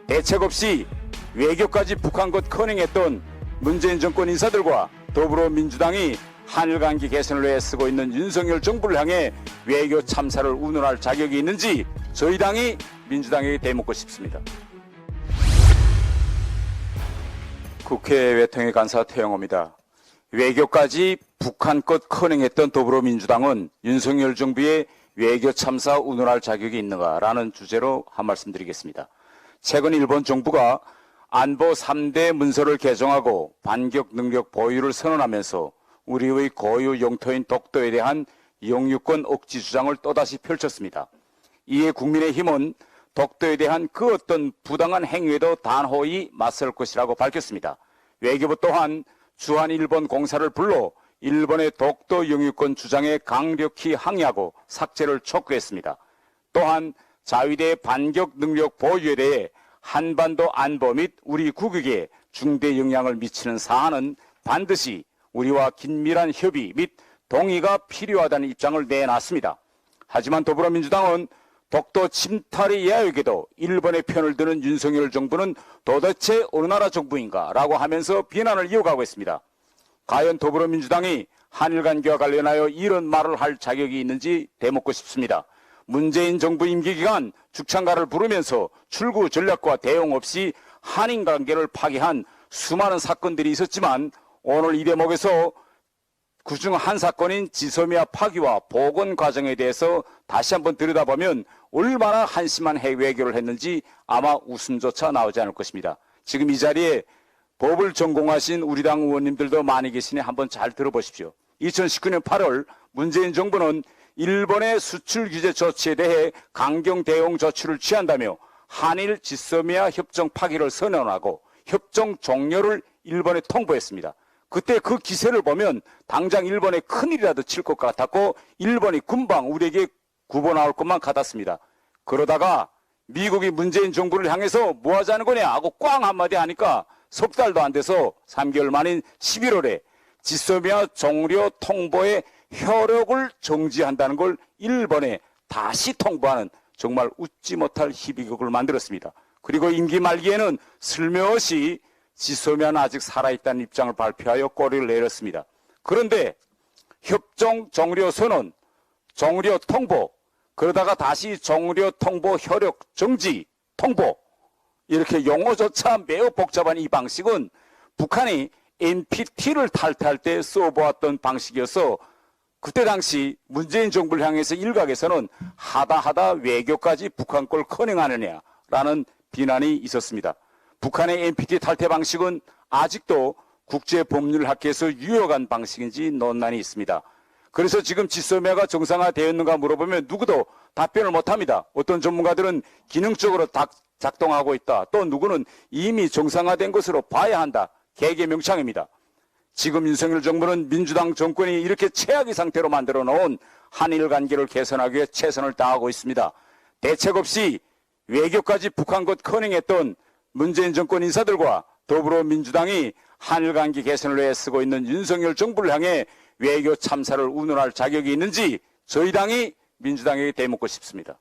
대책 없이 외교까지 북한껏 커닝했던 문재인 정권 인사들과 더불어민주당이 한일 관계 개선을 위해 쓰고 있는 윤석열 정부를 향해 외교 참사를 운운할 자격이 있는지 저희 당이 민주당에게 대묻고 싶습니다. 국회 외통위 간사 태영호입니다. 외교까지 북한껏 커닝했던 더불어민주당은 윤석열 정부의 외교 참사 운운할 자격이 있는가라는 주제로 한 말씀 드리겠습니다. 최근 일본 정부가 안보 3대 문서를 개정하고 반격 능력 보유를 선언하면서 우리의 고유 영토인 독도에 대한 영유권 억지 주장을 또다시 펼쳤습니다. 이에 국민의힘은 독도에 대한 그 어떤 부당한 행위에도 단호히 맞설 것이라고 밝혔습니다. 외교부 또한 주한 일본 공사를 불러 일본의 독도 영유권 주장에 강력히 항의하고 삭제를 촉구했습니다. 또한 자위대 반격 능력 보유에 대해 한반도 안보 및 우리 국익에 중대 영향을 미치는 사안은 반드시 우리와 긴밀한 협의 및 동의가 필요하다는 입장을 내놨습니다. 하지만 더불어민주당은 독도 침탈의 이야기에도 일본의 편을 드는 윤석열 정부는 도대체 어느 나라 정부인가 라고 하면서 비난을 이어가고 있습니다. 과연 더불어민주당이 한일 관계와 관련하여 이런 말을 할 자격이 있는지 대묻고 싶습니다. 문재인 정부 임기 기간 죽창가를 부르면서 출구 전략과 대응 없이 한일 관계를 파괴한 수많은 사건들이 있었지만 오늘 이 대목에서 그중 한 사건인 지소미아 파기와 복원 과정에 대해서 다시 한번 들여다보면 얼마나 한심한 외교를 했는지 아마 웃음조차 나오지 않을 것입니다. 지금 이 자리에 법을 전공하신 우리 당 의원님들도 많이 계시니 한번 잘 들어보십시오. 2019년 8월 문재인 정부는 일본의 수출 규제 조치에 대해 강경 대응 조치를 취한다며 한일 지소미아 협정 파기를 선언하고 협정 종료를 일본에 통보했습니다. 그때 그 기세를 보면 당장 일본에 큰일이라도 칠 것 같았고 일본이 금방 우리에게 구보 나올 것만 같았습니다. 그러다가 미국이 문재인 정부를 향해서 뭐 하자는 거냐 하고 꽝 한마디 하니까 석 달도 안 돼서 3개월 만인 11월에 지소미아 종료 통보의 효력을 정지한다는 걸 일본에 다시 통보하는 정말 웃지 못할 희비극을 만들었습니다. 그리고 임기 말기에는 슬며시 지소미아는 아직 살아있다는 입장을 발표하여 꼬리를 내렸습니다. 그런데 협정 종료 선언, 종료 통보, 그러다가 다시 종료 통보 효력 정지 통보, 이렇게 용어조차 매우 복잡한 이 방식은 북한이 NPT를 탈퇴할 때 써보았던 방식이어서 그때 당시 문재인 정부를 향해서 일각에서는 하다 외교까지 북한 걸 커닝하느냐라는 비난이 있었습니다. 북한의 NPT 탈퇴 방식은 아직도 국제법률학회에서 유효한 방식인지 논란이 있습니다. 그래서 지금 지소미아가 정상화되었는가 물어보면 누구도 답변을 못합니다. 어떤 전문가들은 기능적으로 작동하고 있다. 또 누구는 이미 정상화된 것으로 봐야 한다. 개개명창입니다. 지금 윤석열 정부는 민주당 정권이 이렇게 최악의 상태로 만들어 놓은 한일 관계를 개선하기 위해 최선을 다하고 있습니다. 대책 없이 외교까지 북한껏 커닝했던 문재인 정권 인사들과 더불어민주당이 한일 관계 개선을 위해 쓰고 있는 윤석열 정부를 향해 외교 참사를 운운할 자격이 있는지 저희 당이 민주당에게 대묻고 싶습니다.